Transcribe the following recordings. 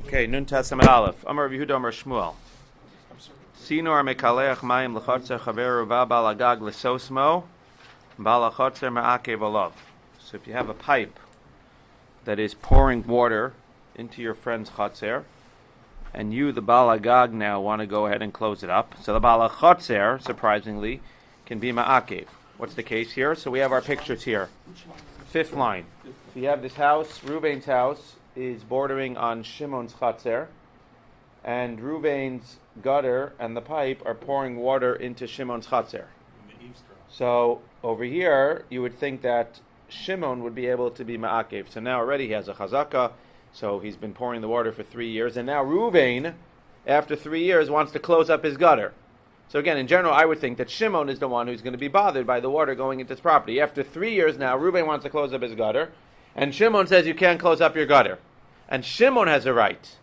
Okay, Nun Testament Aleph. Amar Yehuda Amar Shmuel. Sinor mekaleach mayim lechotzer chaveru v'abal agag lesosmo bal achotzer ma'akev alav. So if you have a pipe that is pouring water into your friend's chotzer, and you, the bal agag, now want to go ahead and close it up, so the bal achotzer, surprisingly, can be ma'akev. What's the case here? So we have our pictures here. Fifth line. So you have this house, Reuven's house, is bordering on Shimon's chatzer, and Reuven's gutter and the pipe are pouring water into Shimon's chatzer. So over here, you would think that Shimon would be able to be ma'akev. So now already he has a chazaka, so he's been pouring the water for 3 years, and now Reuven, after 3 years, wants to close up his gutter. So again, in general, I would think that Shimon is the one who's going to be bothered by the water going into his property. After 3 years now, Reuven wants to close up his gutter, and Shimon says you can't close up your gutter. And Shimon has a right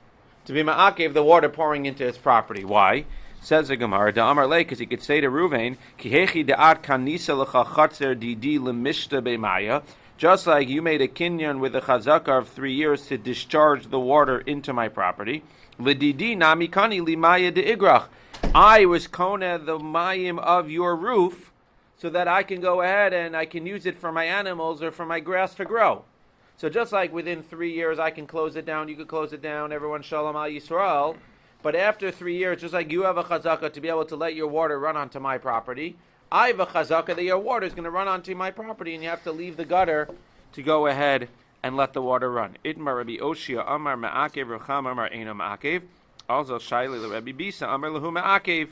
to be ma'akev the water pouring into his property. Why? Says the Gemara, Da'amar le, because he could say to Reuven, Ki hechi da'at kanisa lecha chatzer didi lemishta be'maya, just like you made a kinyan with a chazaka of 3 years to discharge the water into my property. L'didi nami kani limaya de'igrach. I was kona the mayim of your roof so that I can go ahead and I can use it for my animals or for my grass to grow. So just like within 3 years I can close it down, you could close it down, everyone shalom al Yisrael. But after 3 years, just like you have a chazaka to be able to let your water run onto my property, I have a chazaka that your water is going to run onto my property and you have to leave the gutter to go ahead and let the water run. Idmar Rabbi Oshia Amar Ma'akev Recham Amar Eino Ma'akev. Also Shaili Rabbi Bisa Amar Lahu Ma'akev.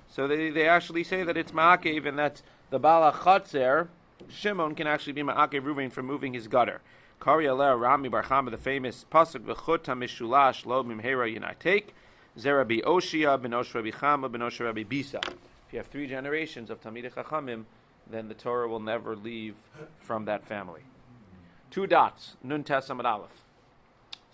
So they actually say that it's Ma'akev and that the Bala Chatzer, Shimon, can actually be Ma'akev Reuven for moving his gutter. Kari Aleh Rami Bar Chama, the famous pasuk v'chut hamishulash lo mimhera yinatek, ze Rabbi Oshia ben Osh Rabbi Chama ben Osh Rabbi Bisa. If you have 3 generations of Talmidei Chachamim, then the Torah will never leave from that family. 2 dots. Nun Tesam Aleph.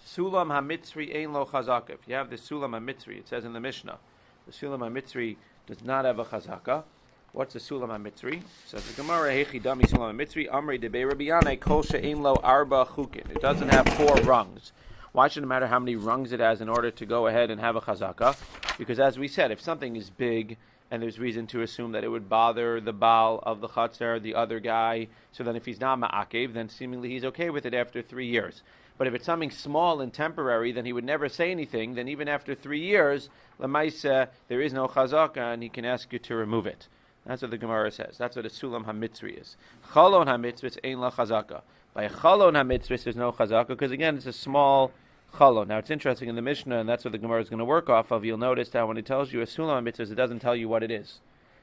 Sulam hamitzri ein lo chazaka. If you have the Sulam hamitzri, it says in the Mishnah, the Sulam hamitzri does not have a chazaka. What's the Sulam HaMitzri? Says the Gemara, Hechi Dami Sulam HaMitzri, Amri Debe Rabbi Yanai, Kol She'ein Lo Arba Chukin. It doesn't have 4 rungs. Why should it matter how many rungs it has in order to go ahead and have a chazaka? Because as we said, if something is big and there's reason to assume that it would bother the Baal of the Chatzar, the other guy, so then if he's not Ma'akev, then seemingly he's okay with it after 3 years. But if it's something small and temporary, then he would never say anything. Then even after 3 years, Lamaisa, there is no chazaka and he can ask you to remove it. That's what the Gemara says. That's what a Sulam HaMitzri is. Chalon HaMitzri ein la chazaka. By Chalon HaMitzri there's no chazaka because again it's a small chalon. Now it's interesting in the Mishnah, and that's what the Gemara is going to work off of. You'll notice that when it tells you a Sulam HaMitzri, it doesn't tell you what it is.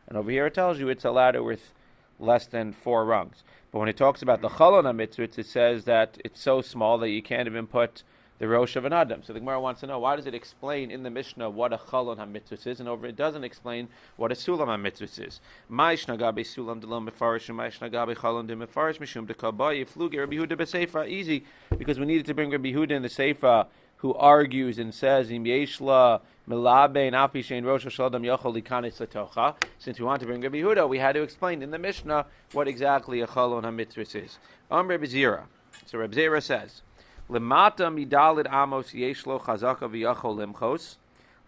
And over here it tells you it's a ladder with less than 4 rungs. But when it talks about the Chalon HaMitzri, it says that it's so small that you can't even put the Rosh of an Adam. So the Gemara wants to know, why does it explain in the Mishnah what a Chalon HaMitzvus is, and over it doesn't explain what a Sulam HaMitzvus is. Maish nagabe Sulam de lo mefarish, and maish nagabe Chalon de mefarish, mishum de kabayi, fluge Rabbi Yehuda b'Seifa. Easy, because we needed to bring Rabbi Yehuda in the Seifa, who argues and says, Im yeshla melabe and api shein rosh hashaldam yochol likanis letocha. Since we want to bring Rabbi Yehuda, we had to explain in the Mishnah what exactly a Chalon HaMitzvus is. Rabbi Zera. So Rabbi Zera says, Lemata midalid amos yesh lo chazaka v'yachol limchos.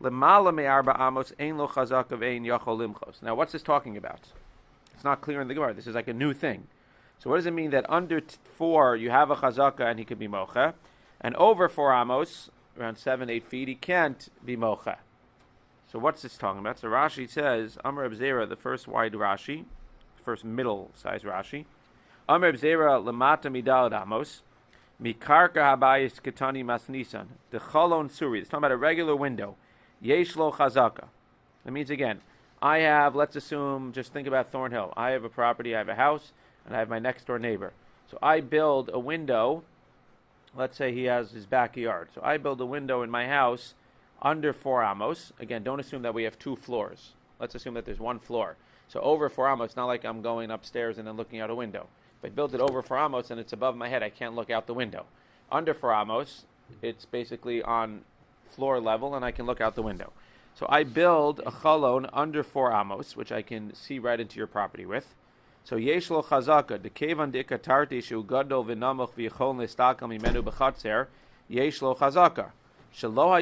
Lemala me'arba amos ein lo chazaka v'ein yachol limchos. Now, what's this talking about? It's not clear in the Gemara. This is like a new thing. So, what does it mean that under 4 you have a chazaka and he could be mocha, and over 4 amos, around 7-8 feet, he can't be mocha? So, what's this talking about? So, Rashi says, Amar Reb Zera, the first wide Rashi, first middle-sized Rashi. Amar Reb Zera lemata midalid amos. Mikarka habayis ketani masnisan. The chalon suri. It's talking about a regular window. Yesh lo chazaka. That means again, I have, let's assume, just think about Thornhill. I have a property, I have a house, and I have my next door neighbor. So I build a window. Let's say he has his backyard. So I build a window in my house under 4 amos. Again, don't assume that we have 2 floors. Let's assume that there's 1 floor. So over 4 amos, it's not like I'm going upstairs and then looking out a window. If I built it over 4 amos and it's above my head, I can't look out the window. Under 4 amos, it's basically on floor level and I can look out the window. So I build a chalon under 4 amos, which I can see right into your property with. So yesh lo chazaka, de kevan de katarti shu gadol v'namuch v'yichol nistakal mimenu b'chatzer, yesh lo chazaka. If I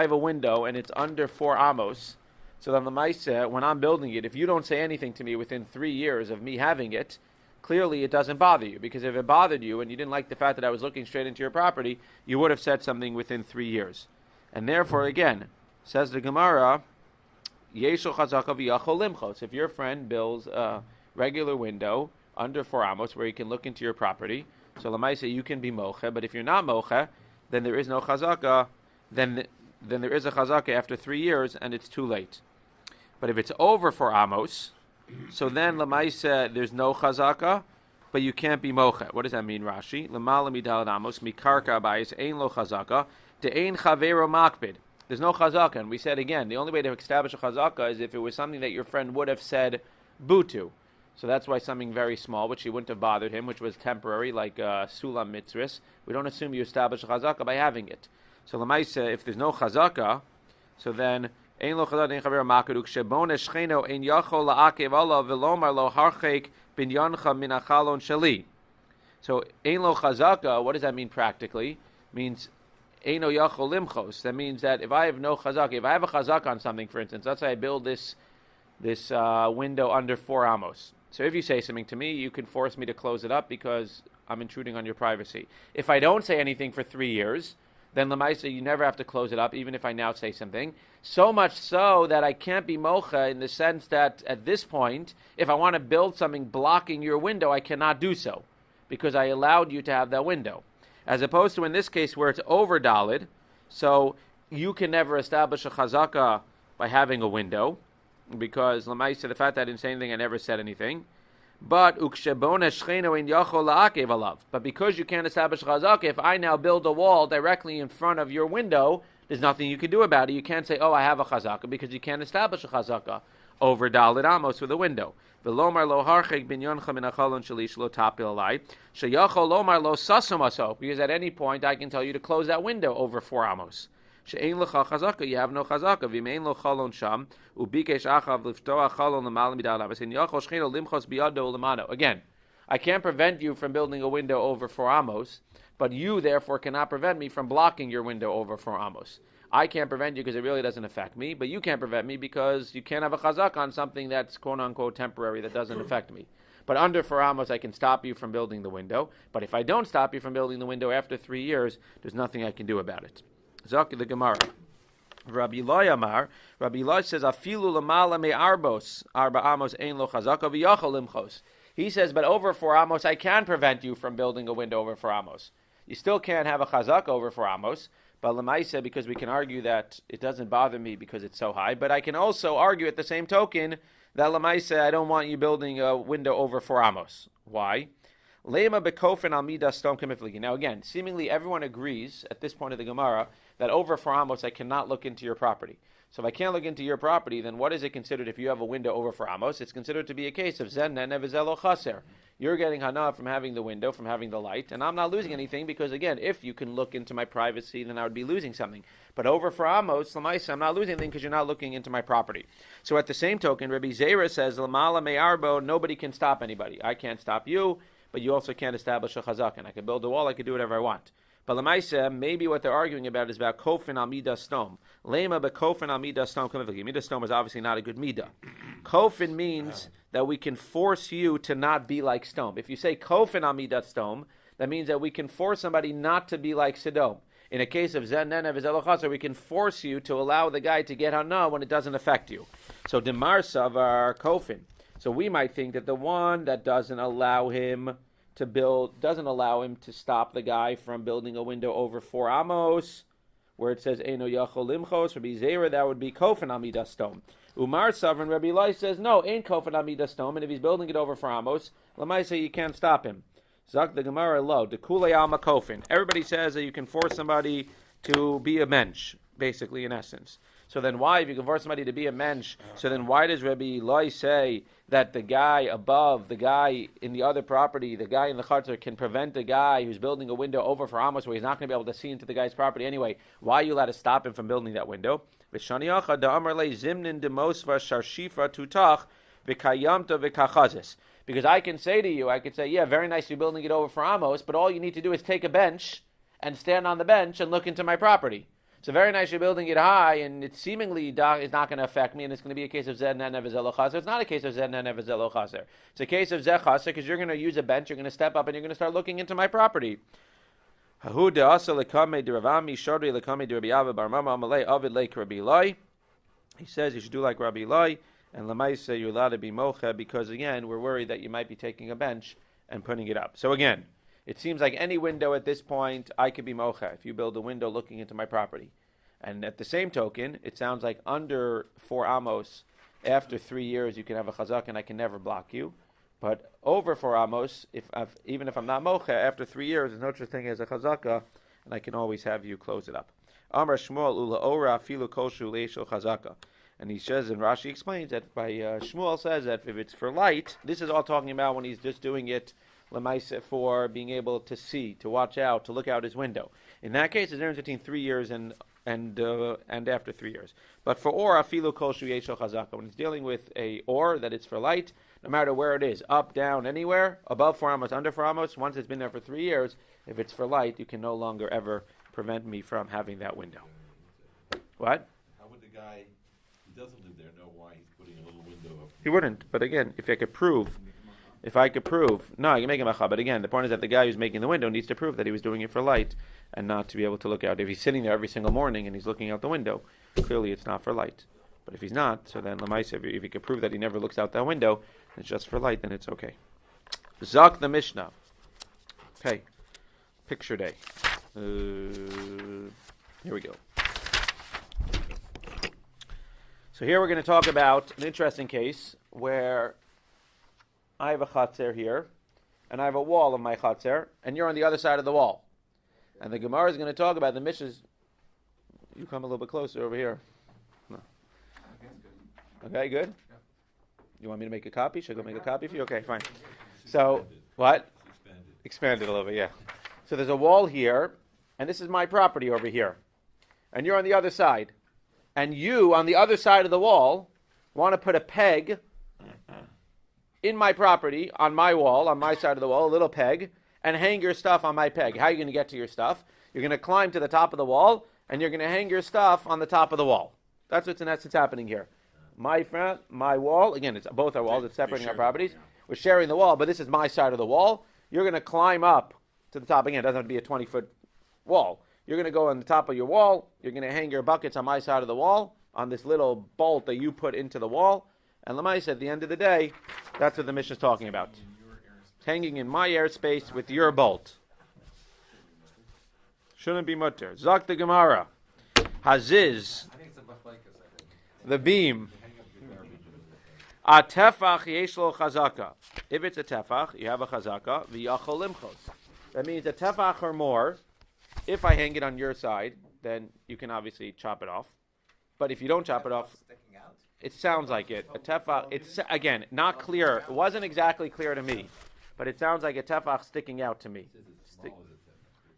have a window and it's under 4 amos, so then the Maisa, when I'm building it, if you don't say anything to me within 3 years of me having it, clearly it doesn't bother you. Because if it bothered you and you didn't like the fact that I was looking straight into your property, you would have said something within 3 years. And therefore, again, says the Gemara, Yeshul chazaka v'yachol limchos. If your friend builds a regular window under 4 amos where he can look into your property, so Lamaisa, you can be mocha, but if you're not mocha, then there is no chazaka, then there is a chazaka after 3 years, and it's too late. But if it's over 4 amos, so then Lamaisa, there's no chazaka, but you can't be mocha. What does that mean, Rashi? Lamala midal amos, mikarka abayis, ein lo chazaka, de ein chavero makbid. There's no chazaka, and we said again, the only way to establish a chazaka is if it was something that your friend would have said boo to. So that's why something very small, which he wouldn't have bothered him, which was temporary, like sulam mitzvahs, we don't assume you establish a chazaka by having it. So Lamaisa, if there's no chazaka, so then ein lo chazaka ein chaver makaduk shebon escheno ein yachol la'akev Allah v'lomar lo harchek binyancha min achalon shali. So ein lo chazaka, what does that mean practically? Means Eino yachol limchos. That means that if I have no chazaka, if I have a chazaka on something, for instance, let's say I build this window under 4 amos. So if you say something to me, you can force me to close it up because I'm intruding on your privacy. If I don't say anything for 3 years, then Lamaisa, you never have to close it up, even if I now say something. So much so that I can't be mocha in the sense that at this point, if I want to build something blocking your window, I cannot do so because I allowed you to have that window. As opposed to in this case where it's over dalid, so you can never establish a chazaka by having a window, because Lamaisa, the fact that I didn't say anything, I never said anything. But because you can't establish chazaka, if I now build a wall directly in front of your window, there's nothing you can do about it. You can't say, oh, I have a chazaka, because you can't establish a chazaka over dalid amos with a window. V'lomar lo harchek binyancha min achalon shalish lo tapil alai sheyachol lomar lo sasumaso, because at any point I can tell you to close that window over 4 amos. She'ein lecha chazaka, you have no chazaka. V'mein lo chalon sham ubikesh achav liftoa chalon l'mal midal amas in yachol shchino limchos biyado lemano. Again, I can't prevent you from building a window over 4 amos, but you therefore cannot prevent me from blocking your window over 4 amos. I can't prevent you because it really doesn't affect me, but you can't prevent me because you can't have a chazak on something that's quote-unquote temporary that doesn't affect me. But under 4 amos, I can stop you from building the window. But if I don't stop you from building the window after 3 years, there's nothing I can do about it. Zaki the Gemara. Rabbi Eloi Amar, Rabbi Eloi says, Afilu lamala me arbos, arba amos ein lo chazaka v'yachol limchos. He says, but over 4 amos, I can prevent you from building a window over 4 amos. You still can't have a chazaka over 4 amos. But Lamaisa, because we can argue that it doesn't bother me because it's so high, but I can also argue at the same token that Lamaisa, I don't want you building a window over 4 amos. Why? Lema bekofen al midas stom kemifligi. Now again, seemingly everyone agrees at this point of the Gemara that over 4 amos I cannot look into your property. So if I can't look into your property, then what is it considered if you have a window over 4 amos? It's considered to be a case of zen nevizelo chaser. You're getting hana from having the window, from having the light, and I'm not losing anything because, again, if you can look into my privacy, then I would be losing something. But over 4 amos, Lamaisa, I'm not losing anything because you're not looking into my property. So at the same token, Rabbi Zera says, Lamala me'arbo, nobody can stop anybody. I can't stop you, but you also can't establish a chazak, and I can build a wall, I can do whatever I want. But Lamaisa, maybe what they're arguing about is about kofin al midah stom. Lema bekofin al midah stom. Midah stom is obviously not a good midah. Kofin means that we can force you to not be like Stom. If you say kofin al midah stom, that means that we can force somebody not to be like Sodom. In a case of zen nenev ezelochaser, we can force you to allow the guy to get hana when it doesn't affect you. So demar savar kofin. So we might think that the one that doesn't allow him to stop the guy from building a window over 4 amos, where it says Eino Yachol Limchos, Rabbi Zera, that would be Kofan Amidas Stom. Umar Savran, Rabbi Eloi says, no, ain't Kofan Amidas Stom, and if he's building it over 4 amos, Lamaisa, you can't stop him. Zak the Gemara lo, the Kulei Alma Kofin. Everybody says that you can force somebody to be a mensch, basically, in essence. So then why, if you can force somebody to be a mensch, so then why does Rabbi Eloi say that the guy above, the guy in the other property, the guy in the Chatzar can prevent the guy who's building a window over 4 amos where he's not going to be able to see into the guy's property anyway? Why are you allowed to stop him from building that window? Because I can say to you, I could say, yeah, very nice you're building it over for Amos, but all you need to do is take a bench and stand on the bench and look into my property. So very nice you're building it high, and it seemingly is not going to affect me, and it's going to be a case of Zed Nenev Zelo Chaser. It's not a case of Zed Nenev Zelo Chaser. It's a case of Zeh Chaser, because you're going to use a bench, you're going to step up, and you're going to start looking into my property. He says you should do like Rabbi Eloi, and Lamaisa you're allowed to be mocha, because again, we're worried that you might be taking a bench and putting it up. So again, it seems like any window at this point, I could be mocha if you build a window looking into my property. And at the same token, it sounds like under 4 amos, after 3 years, you can have a chazak and I can never block you. But over 4 amos, even if I'm not mocha, after 3 years, there's no such thing as a chazaka, and I can always have you close it up. Amar Shmuel ula ora afilu koshu leishel chazaka. And he says, and Rashi explains that by Shmuel says that if it's for light, this is all talking about when he's just doing it Lemaisa for being able to see, to watch out, to look out his window. In that case, it's difference between 3 years and after 3 years. But for or afilu kol shu yeshel chazaka, when it's dealing with a or that it's for light, no matter where it is, up, down, anywhere, above 4 amos, under 4 amos, once it's been there for 3 years, if it's for light, you can no longer ever prevent me from having that window. What? How would the guy who doesn't live there know why he's putting a little window up? He wouldn't. But again, if I could prove, no, I can make him a chab. But again, the point is that the guy who's making the window needs to prove that he was doing it for light and not to be able to look out. If he's sitting there every single morning and he's looking out the window, clearly it's not for light. But if he's not, so then Lamaisa, if he could prove that he never looks out that window, it's just for light, then it's okay. Zak the Mishnah. Okay. Picture day. Here we go. So here we're going to talk about an interesting case where I have a chatzer here, and I have a wall of my chatzer, and you're on the other side of the wall. And the Gemara is going to talk about the Mishnah's. You come a little bit closer over here. No. Okay, good? Yeah. You want me to make a copy? Should I go make a copy for you? Okay, fine. So, what? Expanded a little bit, yeah. So there's a wall here, and this is my property over here. And you're on the other side. And you, on the other side of the wall, want to put a peg in my property, on my wall, on my side of the wall, a little peg, and hang your stuff on my peg. How are you going to get to your stuff? You're going to climb to the top of the wall, and you're going to hang your stuff on the top of the wall. That's what's in essence happening here. My front, my wall, again, it's both our walls, it's separating our properties. We're sharing the wall, but this is my side of the wall. You're going to climb up to the top. Again, it doesn't have to be a 20-foot wall. You're going to go on the top of your wall. You're going to hang your buckets on my side of the wall, on this little bolt that you put into the wall. And Lamaisa, at the end of the day, that's what the Mishnah is talking about. It's hanging in my airspace with your bolt. Shouldn't be mutter. Zak the Gemara. Haziz. The beam. A tefach yeshlo chazaka. If it's a tefach, you have a chazaka. V'yachol limchos. That means a tefach or more. If I hang it on your side, then you can obviously chop it off. But if you don't chop it off, it sounds like it. A tefach. It's again not clear. It wasn't exactly clear to me, but it sounds like a tefach sticking out to me.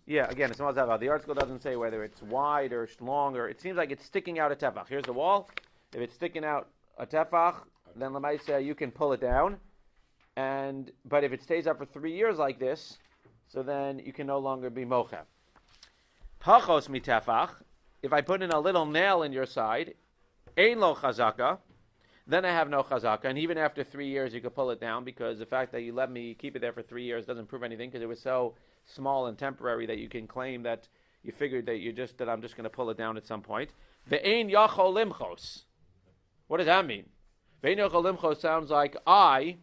Yeah, again, it's not tefach. The article doesn't say whether it's wide or long, or it seems like it's sticking out a tefach. Here's the wall. If it's sticking out a tefach, then Lamaisa, you can pull it down. But if it stays up for 3 years like this, so then you can no longer be mocha. Pachos mi tefach. If I put in a little nail in your side, ein lo chazaka, then I have no chazaka. And even after 3 years, you could pull it down, because the fact that you let me keep it there for 3 years doesn't prove anything, because it was so small and temporary that you can claim that you figured that I'm just going to pull it down at some point. Ve'ein yachol limchos. What does that mean? Ve'ein yachol limchos sounds like I,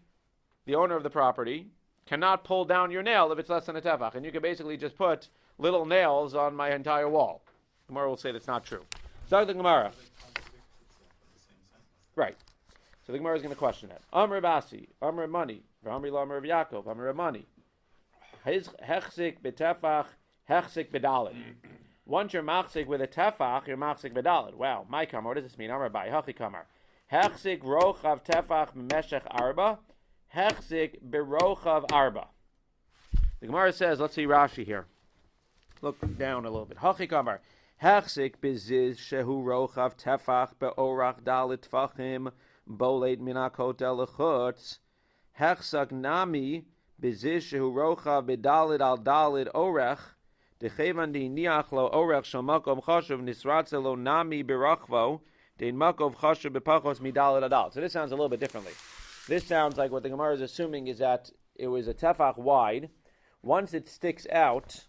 the owner of the property, cannot pull down your nail if it's less than a tefach. And you can basically just put little nails on my entire wall. The Gemara will say that's not true. Start the Gemara. Right. So the Gemara is going to question that. Amr Basi, Amr Mani, Amr Lamr Yaakov, Amr Mani. Hechsik betefach, hechsik bedalid. Once you're machzik with a tefach, you're machzik bedalid. Wow, my kamar, what does this mean? Amr Bai, hachi kamar. Hechsik rochav tefach meshech arba, hechsik berochav arba. The Gemara says, let's see Rashi here. Look down a little bit. Hachi kamar. Hechsik beziz shehu rochav tefach beorach dalit tfachim boled minakotel lechutz. Hechsak nami bezish shehu rocha bedalid al dalid orech dechevan di niach lo orech shel makom chashuv nisratze lo nami berachvo dein makov chashuv bepachos midalid adal. So this sounds a little bit differently. This sounds like what the Gemara is assuming is that it was a tefach wide. Once it sticks out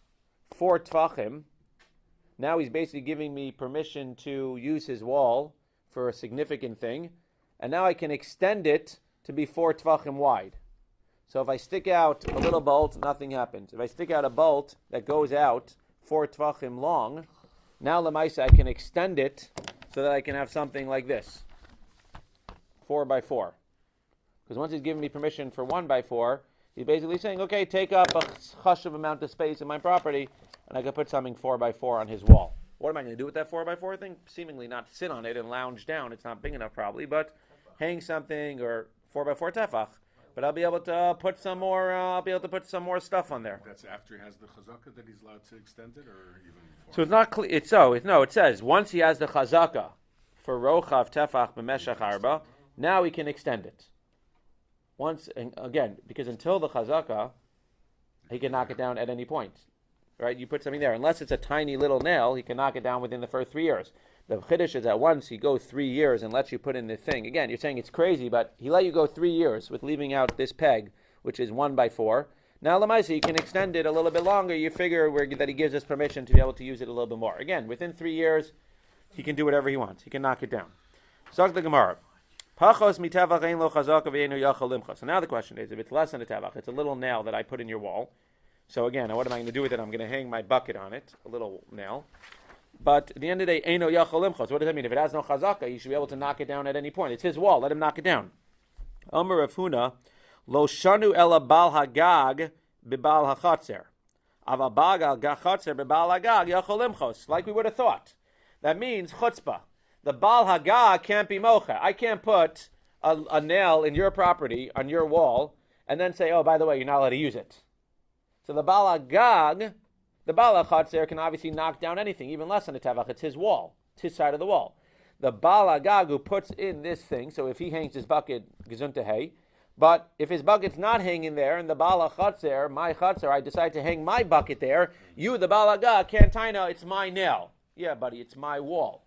4 tefachim, now he's basically giving me permission to use his wall for a significant thing, and now I can extend it to be 4 tefachim wide. So if I stick out a little bolt, nothing happens. If I stick out a bolt that goes out 4 tefachim long, now lemaisa I can extend it so that I can have something like this, 4 by 4. Because once he's giving me permission for 1 by 4, he's basically saying, okay, take up a chashuv amount of space in my property, and I can put something 4 by 4 on his wall. What am I going to do with that 4 by 4 thing? Seemingly not sit on it and lounge down. It's not big enough probably, but hang something or 4 by 4 tefach. But I'll be able to put some more. Stuff on there. That's after he has the chazaka that he's allowed to extend it, or even before? So it's not clear. It says once he has the chazaka for rochav tefach b'meshach arba, now he can extend it. Once and again, because until the chazaka, he can knock it down at any point. Right? You put something there, unless it's a tiny little nail, he can knock it down within the first 3 years. The chiddush is that once you go 3 years and lets you put in the thing, again, you're saying it's crazy, but he let you go 3 years with leaving out this peg, which is 1 by 4. Now, lemaisa, you can extend it a little bit longer. You figure that he gives us permission to be able to use it a little bit more. Again, within 3 years, he can do whatever he wants. He can knock it down. Zok the Gemara. Pachos mitavach ein lo chazaka v'einu yachal limcha. So now the question is, if it's less than a tavach, it's a little nail that I put in your wall. So again, what am I going to do with it? I'm going to hang my bucket on it, a little nail. But at the end of the day, eino yachal limcha. So what does that mean? If it has no chazaka, you should be able to knock it down at any point. It's his wall. Let him knock it down. Amar Rav Huna, lo shanu ela bal hagag bibal hachatzer. Ava bagal gachatzer bibal hagag yachal limchos. Like we would have thought. That means chutzpah. The bal hagag can't be mocha. I can't put a nail in your property, on your wall, and then say, oh, by the way, you're not allowed to use it. So the bal hagag, the bal hachatzer can obviously knock down anything, even less than a tavach. It's his wall. It's his side of the wall. The bal hagag who puts in this thing, so if he hangs his bucket, gezunta hay, but if his bucket's not hanging there, and the bal hachatzer, my chatzer, I decide to hang my bucket there, you, the bal hagag, can't taina, it's my nail. Yeah, buddy, it's my wall.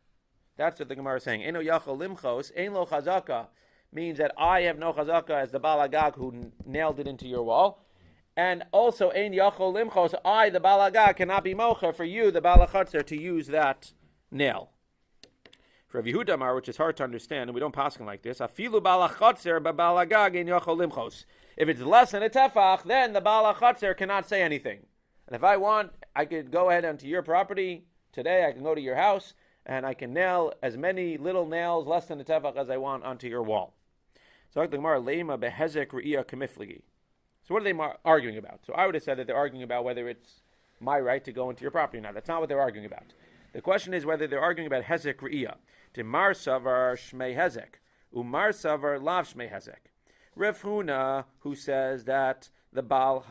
That's what the Gemara is saying. Eino yachal limchos, ein lo chazaka, means that I have no chazaka as the bal hagag who nailed it into your wall. And also, ein yachal limchos, I, the bal hagag, cannot be mocher for you, the bal hachatzer, to use that nail. For Rav Yehuda Amar, which is hard to understand, and we don't pass him like this, afilu bal hachatzer b'bal hagag ein yachal limchos. If it's less than a tefach, then the bal hachatzer cannot say anything. And if I want, I could go ahead onto your property today. I can go to your house and I can nail as many little nails less than a tefach as I want onto your wall. So the Gemara leima behezek re'iyah kamifligi. So what are they arguing about? So I would have said that they're arguing about whether it's my right to go into your property or not. That's not what they're arguing about. The question is whether they're arguing about hezek re'iyah. Demar savar shmei hezek, umar savar lav shmei hezek. Rav Huna, who says that the Baal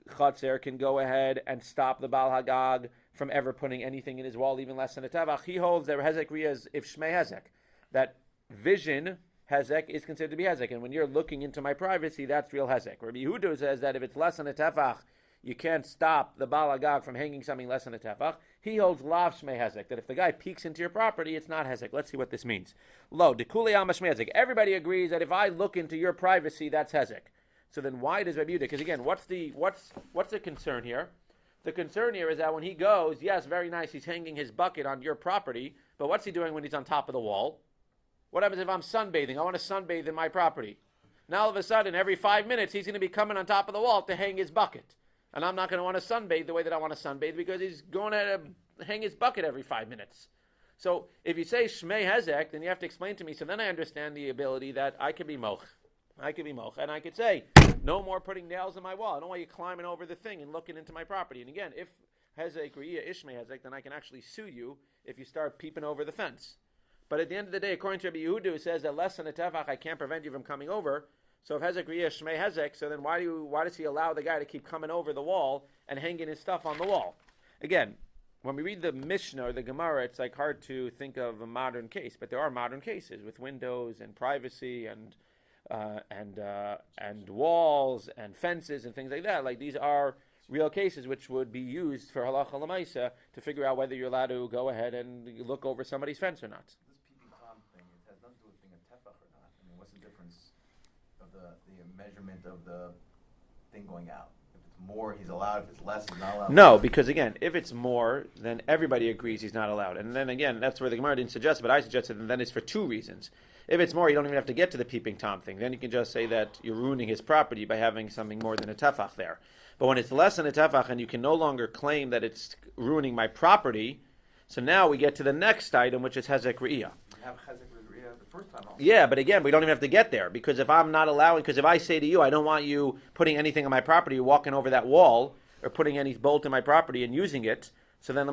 Chatzer can go ahead and stop the Baal Hagag from ever putting anything in his wall, even less than a tavach, he holds that hezek re'iyah is if shmei hezek, that vision hezek is considered to be hezek, and when you're looking into my privacy, that's real hezek. Rabbi Yehuda says that if it's less than a tefach, you can't stop the Baal Hagag from hanging something less than a tefach. He holds lav shmei hezek, that if the guy peeks into your property, it's not hezek. Let's see what this means. Lo, dekuli alma shmei hezek. Everybody agrees that if I look into your privacy, that's hezek. So then why does Rabbi Yehuda? Because again, what's the concern here? The concern here is that when he goes, yes, very nice, he's hanging his bucket on your property, but what's he doing when he's on top of the wall? What happens if I'm sunbathing? I want to sunbathe in my property. Now all of a sudden, every 5 minutes, he's going to be coming on top of the wall to hang his bucket. And I'm not going to want to sunbathe the way that I want to sunbathe because he's going to hang his bucket every 5 minutes. So if you say Shmei Hezek, then you have to explain to me, so then I understand the ability that I could be moch. And I could say, no more putting nails in my wall. I don't want you climbing over the thing and looking into my property. And again, if Hezek Re'iyah Ishmei Hezek, then I can actually sue you if you start peeping over the fence. But at the end of the day, according to Rabbi Yehuda, who says that less than a tefach, I can't prevent you from coming over. So if Hezek Re'iyah Shmei Hezek, so then why does he allow the guy to keep coming over the wall and hanging his stuff on the wall? Again, when we read the Mishnah or the Gemara, it's like hard to think of a modern case, but there are modern cases with windows and privacy and and walls and fences and things like that. Like these are real cases which would be used for halacha l'maisa to figure out whether you're allowed to go ahead and look over somebody's fence or not. This peeping Tom thing, it has nothing to do with being a tefach or not. I mean, what's the difference of the measurement of the thing going out? If it's more, he's allowed. If it's less, he's not allowed. No, because again, if it's more, then everybody agrees he's not allowed. And then again, that's where the Gemara didn't suggest, but I suggested, and then it's for two reasons. If it's more, you don't even have to get to the peeping Tom thing. Then you can just say that you're ruining his property by having something more than a tefach there. But when it's less than a tefach and you can no longer claim that it's ruining my property, so now we get to the next item, which is hezek re'iyah. You have hezek re'iyah the first time also. Yeah, but again, we don't even have to get there, because if I'm not allowing, because if I say to you, I don't want you putting anything on my property, walking over that wall, or putting any bolt in my property and using it, so then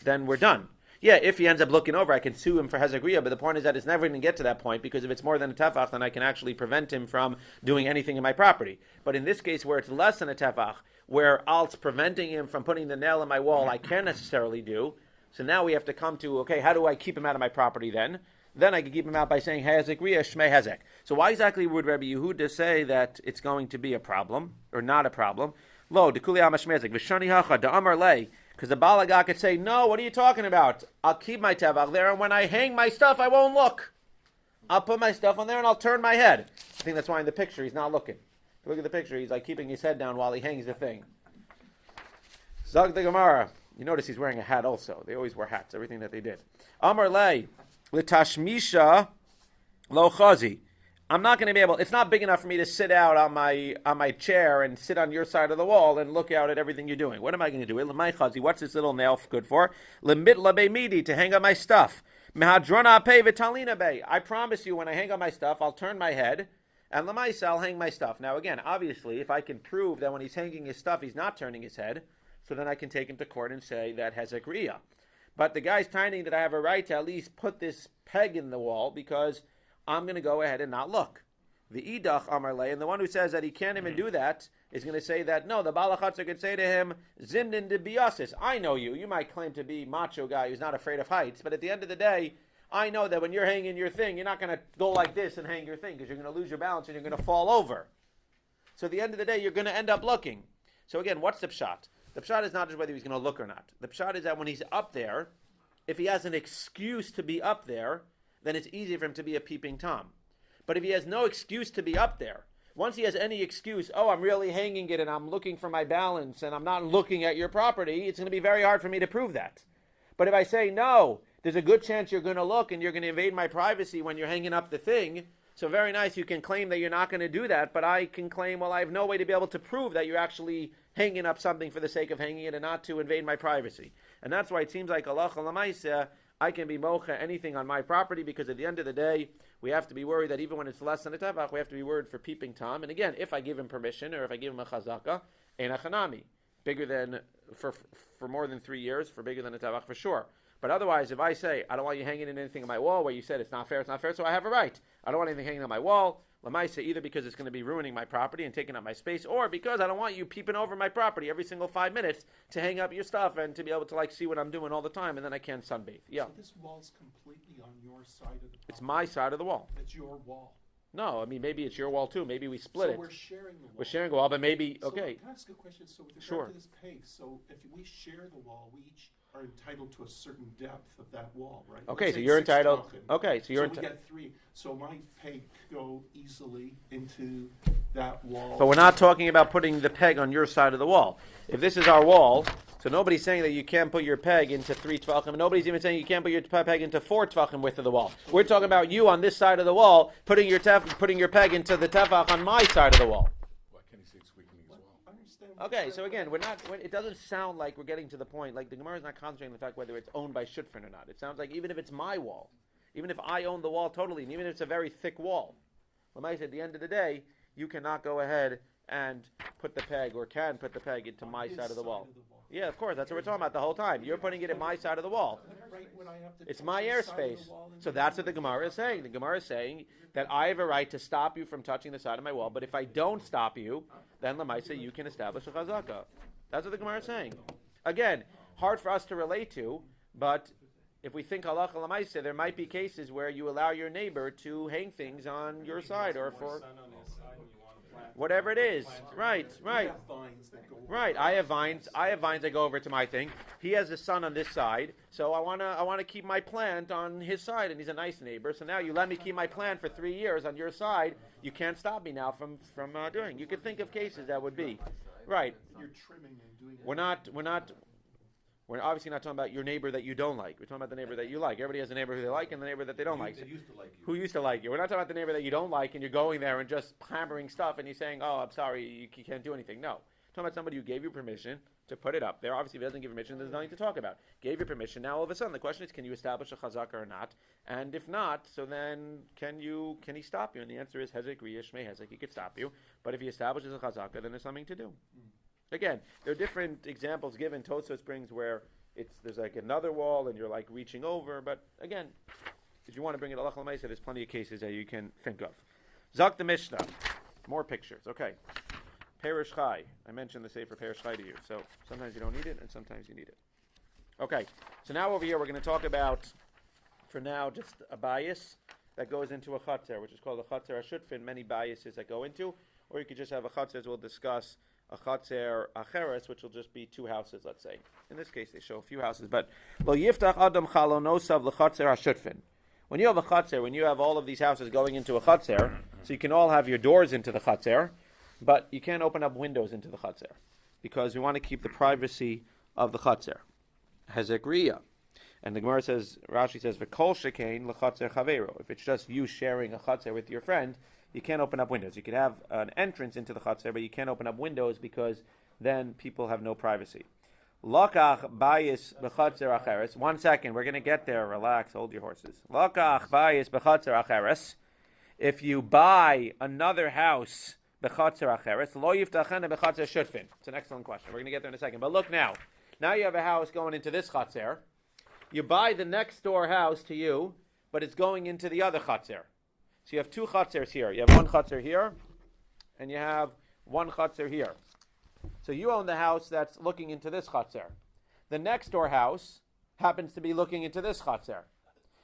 then we're done. Yeah, if he ends up looking over, I can sue him for hezek re'iyah, but the point is that it's never going to get to that point, because if it's more than a tefach, then I can actually prevent him from doing anything in my property. But in this case, where it's less than a tefach, where it's preventing him from putting the nail in my wall, I can't necessarily do. So now we have to come to, okay, how do I keep him out of my property then? Then I can keep him out by saying hezek re'iyah, shmei hezek. So why exactly would Rabbi Yehuda say that it's going to be a problem, or not a problem? Lo, dekuli ama shmei hezek, v'shani hacha, da'amar lei. Because the balagah could say, no, what are you talking about? I'll keep my tevach there, and when I hang my stuff, I won't look. I'll put my stuff on there, and I'll turn my head. I think that's why in the picture he's not looking. If you look at the picture, he's like keeping his head down while he hangs the thing. Zag the Gemara. You notice he's wearing a hat also. They always wear hats, everything that they did. Amar lei, l'tashmisha lo chazi. I'm not going to be able, it's not big enough for me to sit out on my chair and sit on your side of the wall and look out at everything you're doing. What am I going to do? L'may chazi, what's this little nail good for? L'mit labe midi, to hang on my stuff. Mehadrona pei v'talina bei. I promise you when I hang on my stuff, I'll turn my head, and l'maysa, I'll hang my stuff. Now again, obviously, if I can prove that when he's hanging his stuff, he's not turning his head, so then I can take him to court and say that hezek re'iyah. But the guy's finding that I have a right to at least put this peg in the wall because I'm going to go ahead and not look. The idach amar lei, and the one who says that he can't even do that is going to say that, no, the balachatzer could say to him, zimnin de biasis. I know you. You might claim to be macho guy who's not afraid of heights, but at the end of the day, I know that when you're hanging your thing, you're not going to go like this and hang your thing because you're going to lose your balance and you're going to fall over. So at the end of the day, you're going to end up looking. So again, what's the pshat? The pshat is not just whether he's going to look or not. The pshat is that when he's up there, if he has an excuse to be up there, then it's easy for him to be a peeping Tom. But if he has no excuse to be up there, once he has any excuse, oh, I'm really hanging it and I'm looking for my balance and I'm not looking at your property, it's going to be very hard for me to prove that. But if I say, no, there's a good chance you're going to look and you're going to invade my privacy when you're hanging up the thing, so very nice, you can claim that you're not going to do that, but I can claim, well, I have no way to be able to prove that you're actually hanging up something for the sake of hanging it and not to invade my privacy. And that's why it seems like halacha l'maisa, I can be mocha anything on my property, because at the end of the day, we have to be worried that even when it's less than a tefach, we have to be worried for peeping Tom. And again, if I give him permission or if I give him a chazaka, ein achanami, bigger than, for more than 3 years, for bigger than a tefach, for sure. But otherwise, if I say, I don't want you hanging in anything on my wall, where you said it's not fair, so I have a right. I don't want anything hanging on my wall, l'maisa, either because it's going to be ruining my property and taking up my space, or because I don't want you peeping over my property every single 5 minutes to hang up your stuff and to be able to see what I'm doing all the time, and then I can't sunbathe. Yeah. So this wall's completely on your side of the property? It's my side of the wall. It's your wall? No, I mean, maybe it's your wall too. Maybe we split it. So we're sharing the wall? We're sharing a wall, but maybe, So okay. can I ask a question? So with regard Sure. to this peg, so if we share the wall, we each are entitled to a certain depth of that wall, right? Okay, Let's so say you're 6 entitled. tefachim. Okay, so you're we entitled. get 3. So my peg could go easily into that wall. But we're not talking about putting the peg on your side of the wall. If this is our wall, so nobody's saying that you can't put your peg into 3 tvachim. Nobody's even saying you can't put your peg into 4 tvachim width of the wall. We're talking about you on this side of the wall putting your peg into the tefach on my side of the wall. Why can't he say it's weakening as well? I understand. Okay, so again, it doesn't sound like we're getting to the point, like the Gemara is not concentrating on the fact whether it's owned by Shutfin or not. It sounds like even if it's my wall, even if I own the wall totally, and even if it's a very thick wall, at the end of the day, you cannot go ahead and put the peg, or can put the peg into my side of the wall. Yeah, of course, that's what we're talking about the whole time. You're putting it in my side of the wall. It's my airspace. So that's what the Gemara is saying. The Gemara is saying that I have a right to stop you from touching the side of my wall, but if I don't stop you, then Lamaisa, you can establish a chazaka. That's what the Gemara is saying. Again, hard for us to relate to, but if we think halacha l'maaseh, there might be cases where you allow your neighbor to hang things on your side or for whatever it is. Right. Right. I have vines that go over to my thing. He has a son on this side, so I wanna keep my plant on his side, and he's a nice neighbor. So now you let me keep my plant for 3 years on your side. You can't stop me now from doing. You could think of cases that would be right. You're trimming and doing it. We're obviously not talking about your neighbor that you don't like. We're talking about the neighbor that you like. Everybody has a neighbor who they like and the neighbor that they don't like. They used to like you. Who used to like you. We're not talking about the neighbor that you don't like and you're going there and just hammering stuff and he's saying, oh, I'm sorry, you can't do anything. No. We're talking about somebody who gave you permission to put it up there. Obviously, if he doesn't give permission, there's nothing to talk about. Gave you permission. Now, all of a sudden, the question is, can you establish a chazaka or not? And if not, so then can he stop you? And the answer is, hezek riyah shmei hezek. He could stop you. But if he establishes a chazaka, then there's something to do. Again, there are different examples given. Tosfos brings where there's like another wall and you're like reaching over. But again, if you want to bring it halacha l'maaseh, there's plenty of cases that you can think of. Zak the Mishnah. More pictures. Okay. Perish Chai. I mentioned the Sefer Perish Chai to you. So sometimes you don't need it and sometimes you need it. Okay. So now over here we're going to talk about, for now, just a bias that goes into a chatzer, which is called a chatzer hashutfin. Many biases that go into. Or you could just have a chatzer, as we'll discuss, a chatzer acheres, which will just be 2 houses, let's say. In this case, they show a few houses, but lo yiftach adam chalonosav lechatzer hashutfin. When you have a chatzer, when you have all of these houses going into a chatzer, so you can all have your doors into the chatzer, but you can't open up windows into the chatzer because we want to keep the privacy of the chatzer. Hezek riyah. And the Gemara says, Rashi says, v'kol shekain lechatzer chaveiro. If it's just you sharing a chatzer with your friend, you can't open up windows. You could have an entrance into the chatzer, but you can't open up windows because then people have no privacy. Lakach bayis b'chatzer acheres. 1 second, we're going to get there. Relax, hold your horses. Lakach bayis b'chatzer acheres. If you buy another house b'chatzer acheres, lo yiftachena b'chatzer shutfin. It's an excellent question. We're going to get there in a second. But look now. Now you have a house going into this chatzer. You buy the next door house to you, but it's going into the other chatzer. So you have 2 chatzers here. You have 1 chatzer here, and you have 1 chatzer here. So you own the house that's looking into this chatzer. The next door house happens to be looking into this chatzer.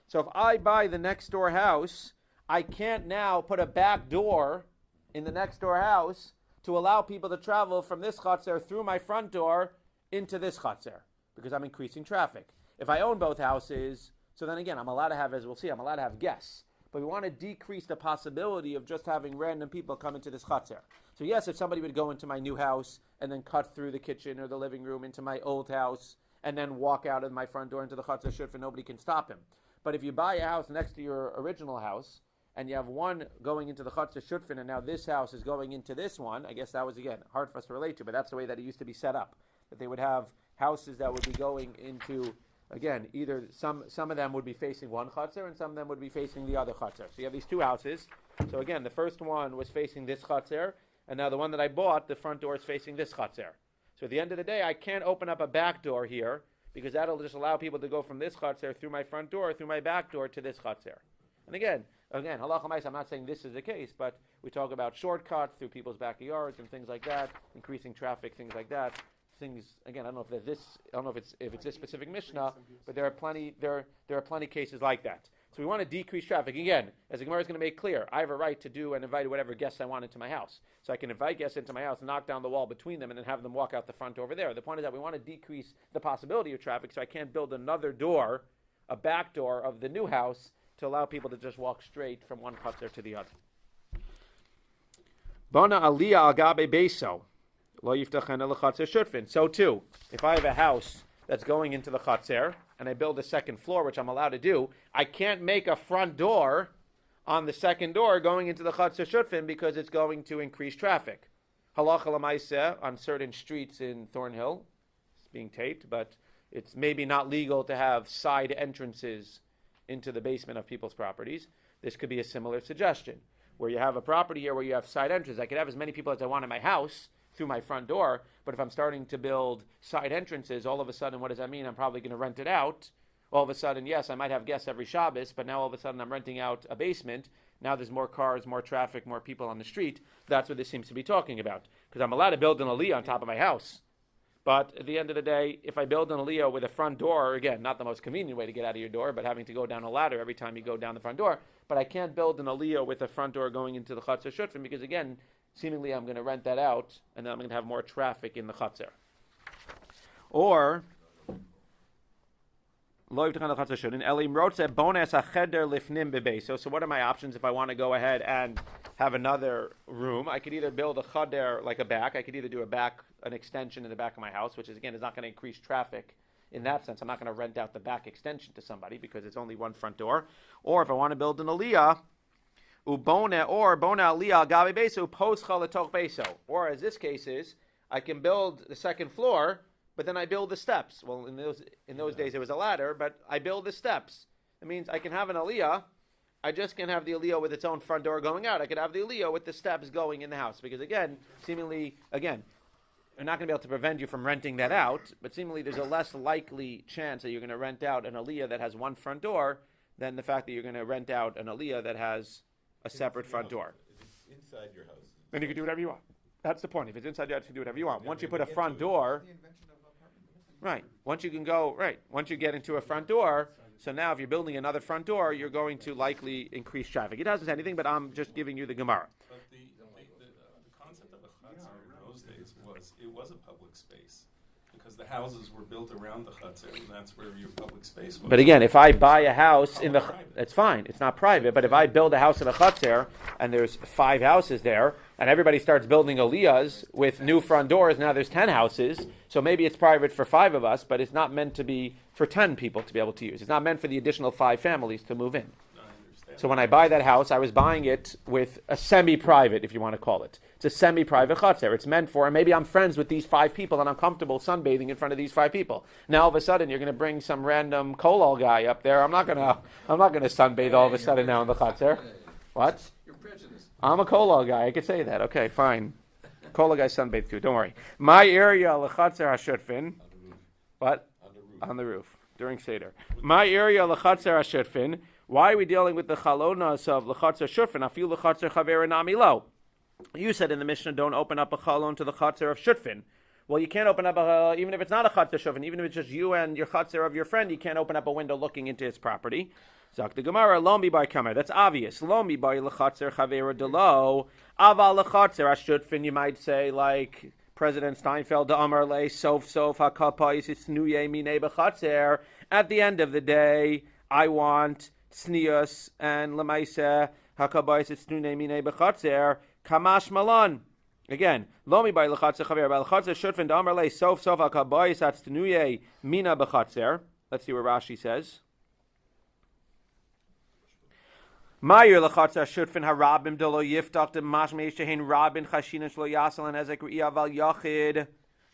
So if I buy the next door house, I can't now put a back door in the next door house to allow people to travel from this chatzer through my front door into this chatzer because I'm increasing traffic. If I own both houses, so then again, I'm allowed to have, as we'll see, I'm allowed to have guests. But we want to decrease the possibility of just having random people come into this chatzer. So yes, if somebody would go into my new house and then cut through the kitchen or the living room into my old house and then walk out of my front door into the chatzer shutfin, nobody can stop him. But if you buy a house next to your original house and you have one going into the chatzer shutfin and now this house is going into this one, I guess that was, again, hard for us to relate to, but that's the way that it used to be set up. That they would have houses that would be going into, again, either some of them would be facing one chatzer and some of them would be facing the other chatzer. So you have these 2 houses. So again, the first one was facing this chatzer, and now the one that I bought, the front door is facing this chatzer. So at the end of the day, I can't open up a back door here because that'll just allow people to go from this chatzer through my front door, through my back door to this chatzer. And again, halacha l'maaseh, I'm not saying this is the case, but we talk about shortcuts through people's backyards and things like that, increasing traffic, things like that. Things again. I don't know if it's this specific Mishnah, but there are plenty cases like that. So we want to decrease traffic. Again, as the Gemara is going to make clear, I have a right to do and invite whatever guests I want into my house. So I can invite guests into my house, knock down the wall between them, and then have them walk out the front over there. The point is that we want to decrease the possibility of traffic, so I can't build another door, a back door of the new house, to allow people to just walk straight from one chatzer to the other. Bana aliyah al gabe beso. So too, if I have a house that's going into the chatzer and I build a second floor, which I'm allowed to do, I can't make a front door on the second door going into the chatzer shutfin because it's going to increase traffic. Halacha l'maaseh on certain streets in Thornhill, it's being taped, but it's maybe not legal to have side entrances into the basement of people's properties. This could be a similar suggestion, where you have a property here where you have side entrances. I could have as many people as I want in my house through my front door, but if I'm starting to build side entrances, all of a sudden, what does that mean? I'm probably going to rent it out. All of a sudden, yes, I might have guests every Shabbos, but now all of a sudden I'm renting out a basement. Now there's more cars, more traffic, more people on the street. That's what this seems to be talking about. Because I'm allowed to build an aliyah on top of my house. But at the end of the day, if I build an aliyah with a front door, again, not the most convenient way to get out of your door, but having to go down a ladder every time you go down the front door, but I can't build an aliyah with a front door going into the Chatzar Shutfin because, again, seemingly I'm going to rent that out, and then I'm going to have more traffic in the Chatzar. Or, so what are my options if I want to go ahead and have another room? I could either build a cheder like a back. I could either do an extension in the back of my house, which is, again, is not going to increase traffic in that sense. I'm not going to rent out the back extension to somebody because it's only one front door. Or if I want to build an aliyah, or as this case is, I can build the second floor, but then I build the steps. Well, in those days it was a ladder, but I build the steps. It means I can have an aliyah. I just can't have the aliyah with its own front door going out. I could have the aliyah with the steps going in the house. Because again, seemingly, we're not going to be able to prevent you from renting that out, but seemingly there's a less likely chance that you're going to rent out an aliyah that has one front door than the fact that you're going to rent out an aliyah that has a separate front door. If it's inside your house. Then you can do whatever you want. That's the point. If it's inside your house, you can do whatever you want. Once you put a front door, right. Once you get into a front door, so now if you're building another front door, you're going to likely increase traffic. It doesn't say anything, but I'm just giving you the Gemara. But the concept of a chutzner in those days was a public space because the houses were built around the chutzner, and that's where your public space was. But again, if I buy a house it's fine. It's not private. But if I build a house in a chutzner and there's 5 houses there, and everybody starts building aliyahs with new front doors, now there's 10 houses. So maybe it's private for 5 of us, but it's not meant to be for 10 people to be able to use. It's not meant for the additional 5 families to move in. So when I buy that house, I was buying it with a semi-private, if you want to call it. It's a semi-private chutzner. It's meant for, and maybe I'm friends with these 5 people and I'm comfortable sunbathing in front of these 5 people. Now all of a sudden you're going to bring some random kolal guy up there. I'm not going to sunbathe all of a sudden now in the chutzner. What? You're prejudiced. I'm a kolal guy. I could say that. Okay, fine. Kolal guy sunbathe too. Don't worry. My area lechatzer hashutfin. What? On the roof during Seder. My area lechatzer hashutfin. Why are we dealing with the chalonas of lechatzer shutfin? Afilu lechatzer chaver nami lo. You said in the Mishnah, don't open up a chalon to the chatzer of shutfin. Well, you can't open up even if it's not a chatzer shutfin, even if it's just you and your chatzer of your friend, you can't open up a window looking into his property. Zak the Gemara, lomi by kamer. That's obvious. Lomi by lechatzer chaver delo. Aval lechatzer hashutfin. You might say like President Steinfeld, Amar le sof hakapais itsnuye mine bechatzer. At the end of the day, I want Snius and Lemaisa Hakabais Itsnune Mine Bechatzer Kamash Malan. Again, Lomi by Lechatzer Chaver by Lechatzer Shutfin Damarle Sof Hakabais Atsnuye Mina Bechatzer. Let's see what Rashi says. Mayer Lechatzer Shutfin Harabim Delo Yiftach de Mashmei Shehin Rabin Chashin Shlo Yasal and Ezek Iaval Yachid.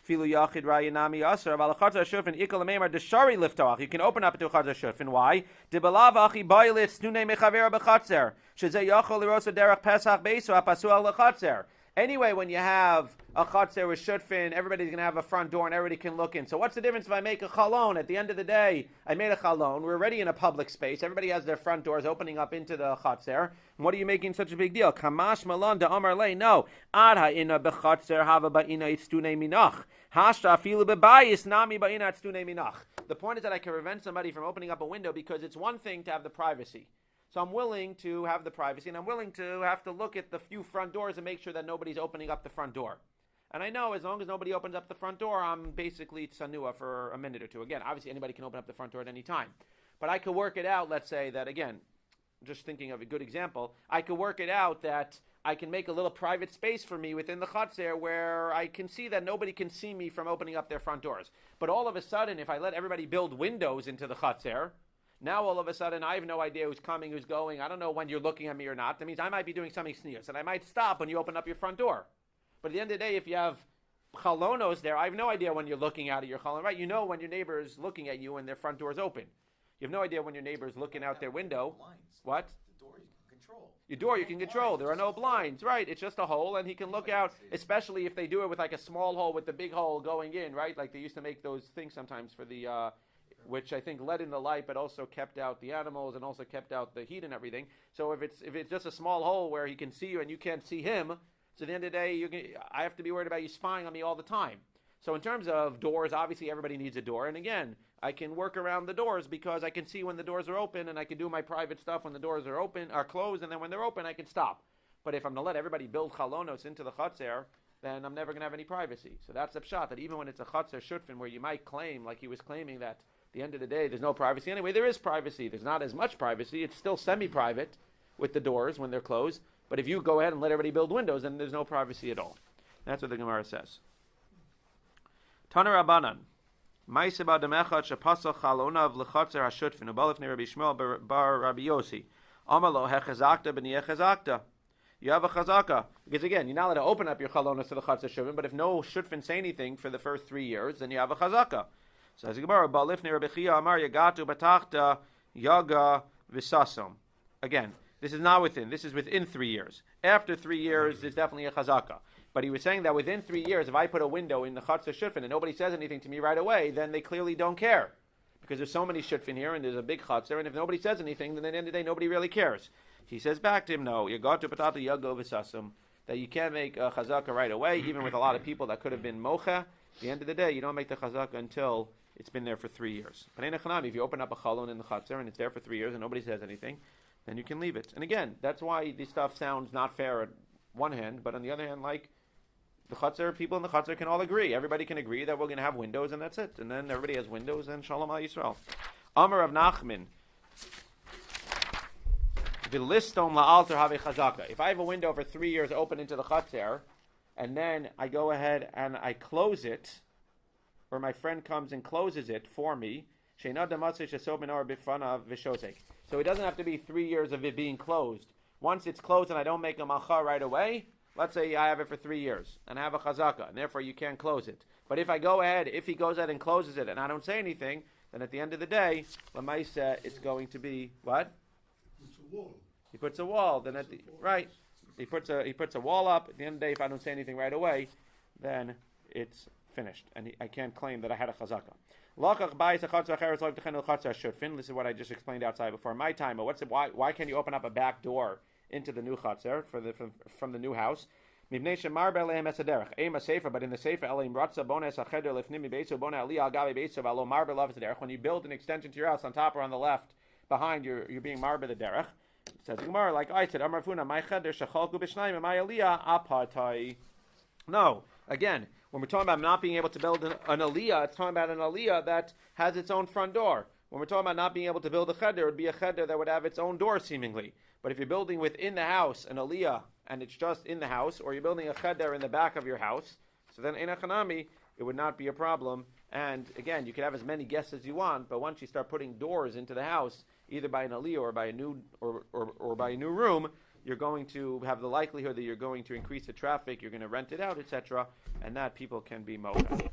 Filu Yachid Rayanami Asar, Valachatza Shufin, Ikalamemar, Deshari Liftoach. You can open up to Chatza Shufin. Why? Dibalav Bailit, Snune Mechavera Bechatzer. Shazay Yachol Lirosa Derech Pesach Beso, Apasu al Lachatzer. Anyway, when you have a Chatzer with Shutfin, everybody's going to have a front door and everybody can look in. So what's the difference if I make a Chalon? At the end of the day, I made a Chalon. We're already in a public space. Everybody has their front doors opening up into the Chatzer. And what are you making such a big deal? Kamash Malon da Amar Le. No. Adha ina bechatzer hava ba'ina itztune minach. Hashta afilu bebayis nami ba'ina itztune minach. The point is that I can prevent somebody from opening up a window because it's one thing to have the privacy. So I'm willing to have the privacy, and I'm willing to have to look at the few front doors and make sure that nobody's opening up the front door. And I know as long as nobody opens up the front door, I'm basically tsanua for a minute or two. Again, obviously anybody can open up the front door at any time. But I could work it out, let's say that, again, just thinking of a good example, I could work it out that I can make a little private space for me within the chutzner where I can see that nobody can see me from opening up their front doors. But all of a sudden, if I let everybody build windows into the chutzner, now all of a sudden I have no idea who's coming, who's going. I don't know when you're looking at me or not. That means I might be doing something sneers, and I might stop when you open up your front door. But at the end of the day, if you have chalonos there, I have no idea when you're looking out of your chalon. Right? You know when your neighbor is looking at you and their front door is open. You have no idea when your neighbor is looking out their window. What? The door you can control. Your door you can control. There are no blinds. Right. It's just a hole, and he can look out, especially if they do it with like a small hole with the big hole going in, right? Like they used to make those things sometimes for the... which I think let in the light, but also kept out the animals and also kept out the heat and everything. So if it's just a small hole where he can see you and you can't see him, so at the end of the day, I have to be worried about you spying on me all the time. So in terms of doors, obviously everybody needs a door. And again, I can work around the doors because I can see when the doors are open, and I can do my private stuff when the doors are closed, and then when they're open, I can stop. But if I'm going to let everybody build chalonos into the chutzner, then I'm never going to have any privacy. So that's the pshat, that even when it's a chutzner shutfin, where you might claim, like he was claiming, that at the end of the day there's no privacy. Anyway, there is privacy. There's not as much privacy. It's still semi-private with the doors when they're closed. But if you go ahead and let everybody build windows, then there's no privacy at all. That's what the Gemara says. Tana Rabbanan. Ma'aseh b'adamechad shepasach chalonav l'chatzer hashutfin ubalifnei Rabbi Shmuel bar Rabbi Yossi. Amalo hechazakta b'niyeh chazakta. You have a chazaka. Because again, you're not allowed to open up your chalonos to the chatzer shutfin, but if no shutfin say anything for the first 3 years, then you have a chazaka. So as the Gemara, balifnei Rabbi Chia amar yagatu batachta yaga v'sasom. Again, this is not within. This is within 3 years. After 3 years, there's definitely a chazaka. But he was saying that within 3 years, if I put a window in the chatzer shutfin and nobody says anything to me right away, then they clearly don't care. Because there's so many shutfin here and there's a big chatzer, and if nobody says anything, then at the end of the day, nobody really cares. He says back to him, no, that you can't make a chazaka right away, even with a lot of people that could have been mocha. At the end of the day, you don't make the chazaka until it's been there for 3 years. But if you open up a chalon in the chatzer and it's there for 3 years and nobody says anything, then you can leave it. And again, that's why this stuff sounds not fair at one hand, but on the other hand, like, the chutzner, people in the chutzner can all agree. Everybody can agree that we're going to have windows, and that's it. And then everybody has windows, and Shalom Al Yisrael. Amar of Nachman. V'listom la'alter have chazaka. If I have a window for 3 years open into the chutzner, and then I go ahead and I close it, or my friend comes and closes it for me, so it doesn't have to be 3 years of it being closed. Once it's closed and I don't make a macha right away, let's say I have it for 3 years and I have a chazaka, and therefore you can't close it. But if he goes ahead and closes it and I don't say anything, then at the end of the day, l'maisa, it's going to be what? It's a wall. He puts a wall. Then he puts a wall up. At the end of the day, if I don't say anything right away, then it's finished, and I can't claim that I had a chazaka. This is what I just explained outside before my time. But why can't you open up a back door into the new chatzar from the new house? But in the sefer, when you build an extension to your house on top or on the left, behind you're being marbe the derech. It says the Gemara, like I said, no, again, when we're talking about not being able to build an aliyah, it's talking about an aliyah that has its own front door. When we're talking about not being able to build a cheder, it would be a cheder that would have its own door, seemingly. But if you're building within the house an aliyah, and it's just in the house, or you're building a cheder in the back of your house, so then in a chanami, it would not be a problem. And again, you can have as many guests as you want, but once you start putting doors into the house, either by an aliyah or by a new or by a new room, you're going to have the likelihood that you're going to increase the traffic, you're going to rent it out, etc., and that people can be mocha.